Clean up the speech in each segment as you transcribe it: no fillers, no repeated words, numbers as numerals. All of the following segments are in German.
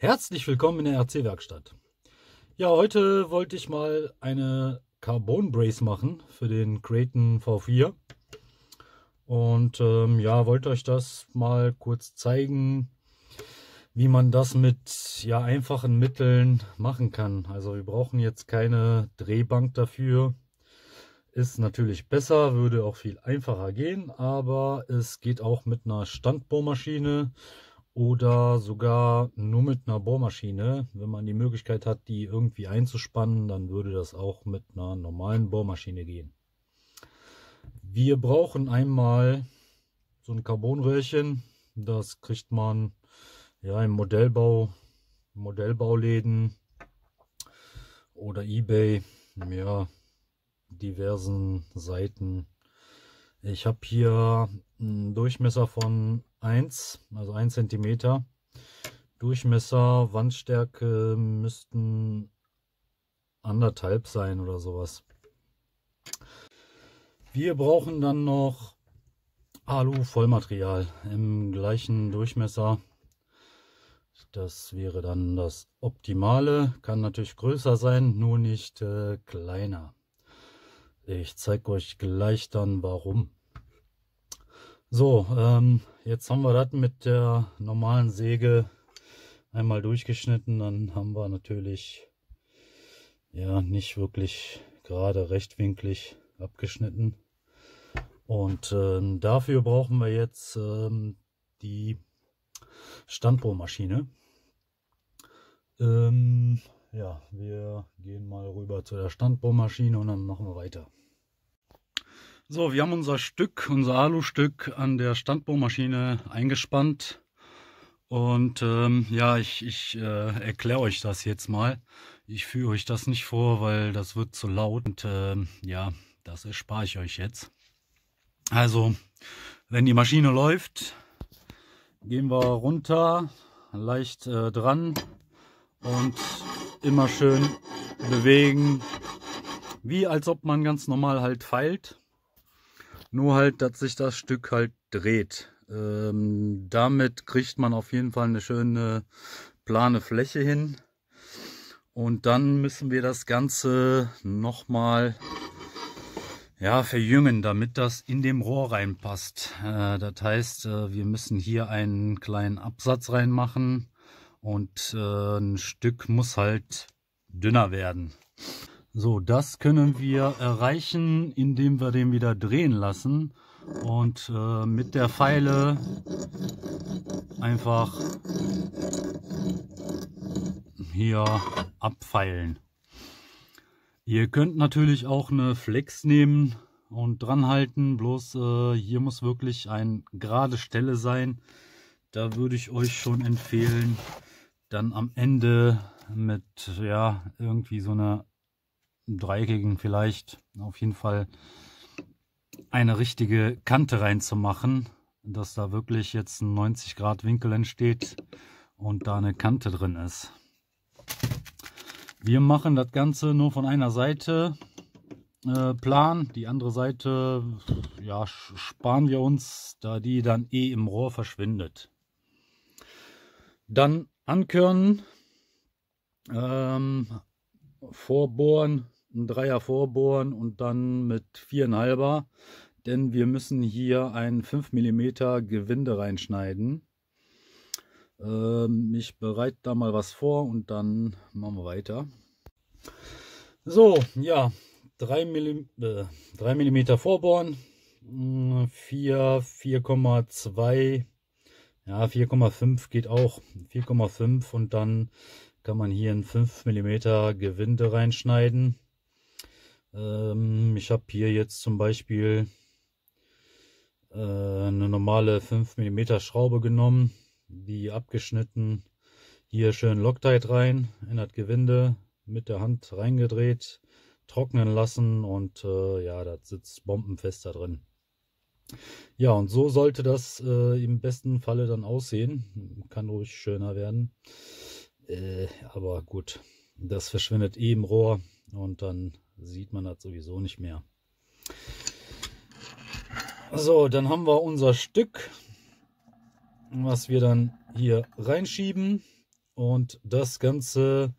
Herzlich willkommen in der RC-Werkstatt. Ja, heute wollte ich mal eine Carbon Brace machen für den Kraton V4 und ja, wollte euch das mal kurz zeigen, wie man das mit einfachen Mitteln machen kann. Also wir brauchen jetzt keine Drehbank dafür. Ist natürlich besser, würde auch viel einfacher gehen, aber es geht auch mit einer Standbohrmaschine oder sogar nur mit einer Bohrmaschine. Wenn man die Möglichkeit hat, die irgendwie einzuspannen, dann würde das auch mit einer normalen Bohrmaschine gehen. Wir brauchen einmal so ein Carbonröhrchen. Das kriegt man ja im Modellbauläden oder eBay, ja, diversen Seiten. Ich habe hier einen Durchmesser von 1 cm. Durchmesser, Wandstärke müssten 1,5 sein oder sowas. Wir brauchen dann noch Alu-Vollmaterial im gleichen Durchmesser. Das wäre dann das Optimale. Kann natürlich größer sein, nur nicht kleiner. Ich zeige euch gleich dann warum. So, jetzt haben wir das mit der normalen Säge einmal durchgeschnitten. Dann haben wir natürlich ja nicht wirklich gerade rechtwinklig abgeschnitten. Und dafür brauchen wir jetzt die Standbohrmaschine. Ja, wir gehen mal rüber zu der Standbohrmaschine und dann machen wir weiter. So, wir haben unser Alustück an der Standbohrmaschine eingespannt und ja, ich erkläre euch das jetzt mal. Ich führe euch das nicht vor, weil das wird zu laut und ja, das erspare ich euch jetzt. Also, wenn die Maschine läuft, gehen wir runter, leicht dran und immer schön bewegen, wie als ob man ganz normal halt feilt. Nur halt, dass sich das Stück halt dreht. Damit kriegt man auf jeden Fall eine schöne plane Fläche hin. Und dann müssen wir das Ganze nochmal verjüngen, damit das in dem Rohr reinpasst. Das heißt, wir müssen hier einen kleinen Absatz reinmachen und ein Stück muss halt dünner werden. So, das können wir erreichen, indem wir den wieder drehen lassen und mit der Feile einfach hier abfeilen. Ihr könnt natürlich auch eine Flex nehmen und dran halten, bloß hier muss wirklich eine gerade Stelle sein. Da würde ich euch schon empfehlen, dann am Ende mit irgendwie so einer dreieckigen vielleicht auf jeden Fall eine richtige Kante reinzumachen, dass da wirklich jetzt ein 90 Grad Winkel entsteht und da eine Kante drin ist. Wir machen das Ganze nur von einer Seite plan, die andere Seite sparen wir uns, da die dann im Rohr verschwindet. Dann ankörnen, vorbohren, ein Dreier vorbohren und dann mit 4,5er, denn wir müssen hier ein 5 mm Gewinde reinschneiden. Ich bereite da mal was vor und dann machen wir weiter. So, ja, 3 mm vorbohren, 4,2, ja 4,5 geht auch, 4,5 und dann kann man hier ein 5 mm Gewinde reinschneiden. Ich habe hier jetzt zum Beispiel eine normale 5 mm Schraube genommen, die abgeschnitten, hier schön Loctite rein in das Gewinde, mit der Hand reingedreht, trocknen lassen und ja, das sitzt bombenfest da drin. Ja, und so sollte das im besten Falle dann aussehen. Kann ruhig schöner werden. Aber gut, das verschwindet im Rohr und dann sieht man das sowieso nicht mehr. So, dann haben wir unser Stück, was wir dann hier reinschieben Und das Ganze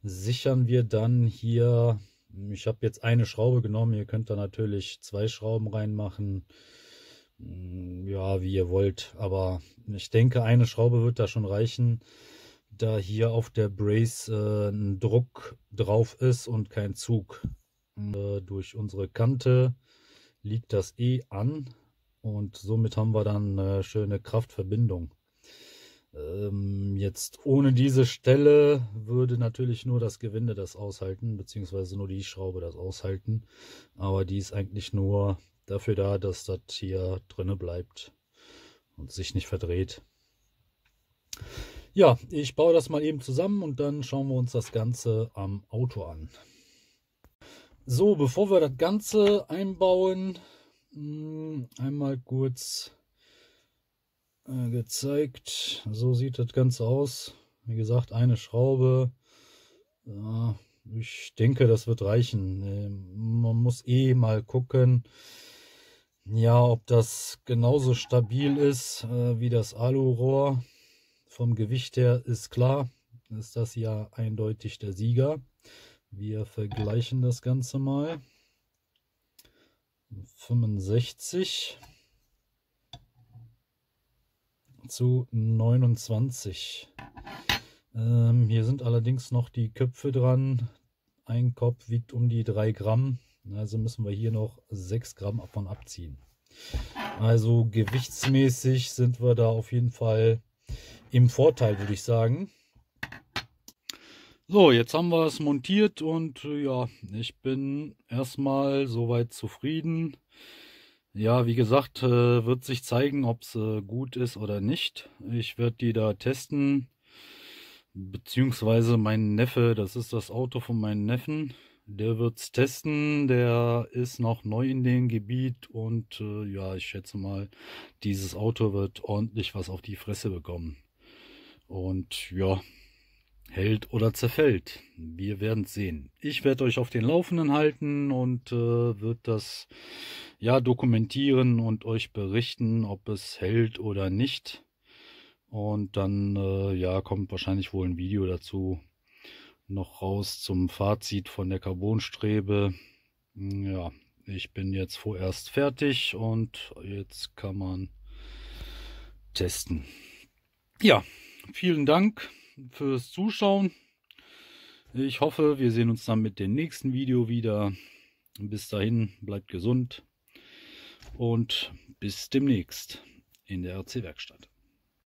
sichern wir dann hier. Ich habe jetzt eine Schraube genommen. Ihr könnt da natürlich 2 Schrauben reinmachen. Ja, wie ihr wollt. Aber ich denke, eine Schraube wird da schon reichen, da hier auf der Brace ein Druck drauf ist und kein Zug. Durch unsere Kante liegt das an und somit haben wir dann eine schöne Kraftverbindung. Jetzt ohne diese Stelle würde natürlich nur das Gewinde das aushalten, beziehungsweise nur die Schraube das aushalten. Aber die ist eigentlich nur dafür da, dass das hier drinne bleibt und sich nicht verdreht. Ja, ich baue das mal eben zusammen und dann schauen wir uns das Ganze am Auto an. So, bevor wir das Ganze einbauen, einmal kurz gezeigt. So sieht das Ganze aus. Wie gesagt, eine Schraube. Ja, ich denke, das wird reichen. Man muss mal gucken, ja, ob das genauso stabil ist wie das Alurohr. Vom Gewicht her ist klar, ist das ja eindeutig der Sieger. Wir vergleichen das Ganze mal. 65 zu 29. Hier sind allerdings noch die Köpfe dran. Ein Kopf wiegt um die 3 Gramm. Also müssen wir hier noch 6 Gramm davon abziehen. Also gewichtsmäßig sind wir da auf jeden Fall im Vorteil, würde ich sagen. So, jetzt haben wir es montiert und ja, ich bin erstmal soweit zufrieden. Ja, wie gesagt, wird sich zeigen, ob es gut ist oder nicht. Ich werde die da testen, beziehungsweise mein Neffe, das ist das Auto von meinem Neffen, der wird es testen. Der ist noch neu in dem Gebiet und ja, ich schätze mal, dieses Auto wird ordentlich was auf die Fresse bekommen. Und ja, hält oder zerfällt. Wir werden es sehen. Ich werde euch auf den Laufenden halten und wird das ja dokumentieren und euch berichten, ob es hält oder nicht. Und dann ja, kommt wahrscheinlich wohl ein Video dazu noch raus zum Fazit von der Carbonstrebe. Ja, ich bin jetzt vorerst fertig und jetzt kann man testen. Ja, vielen Dank fürs Zuschauen. Ich hoffe, wir sehen uns dann mit dem nächsten Video wieder. Bis dahin, bleibt gesund und bis demnächst in der RC Werkstatt.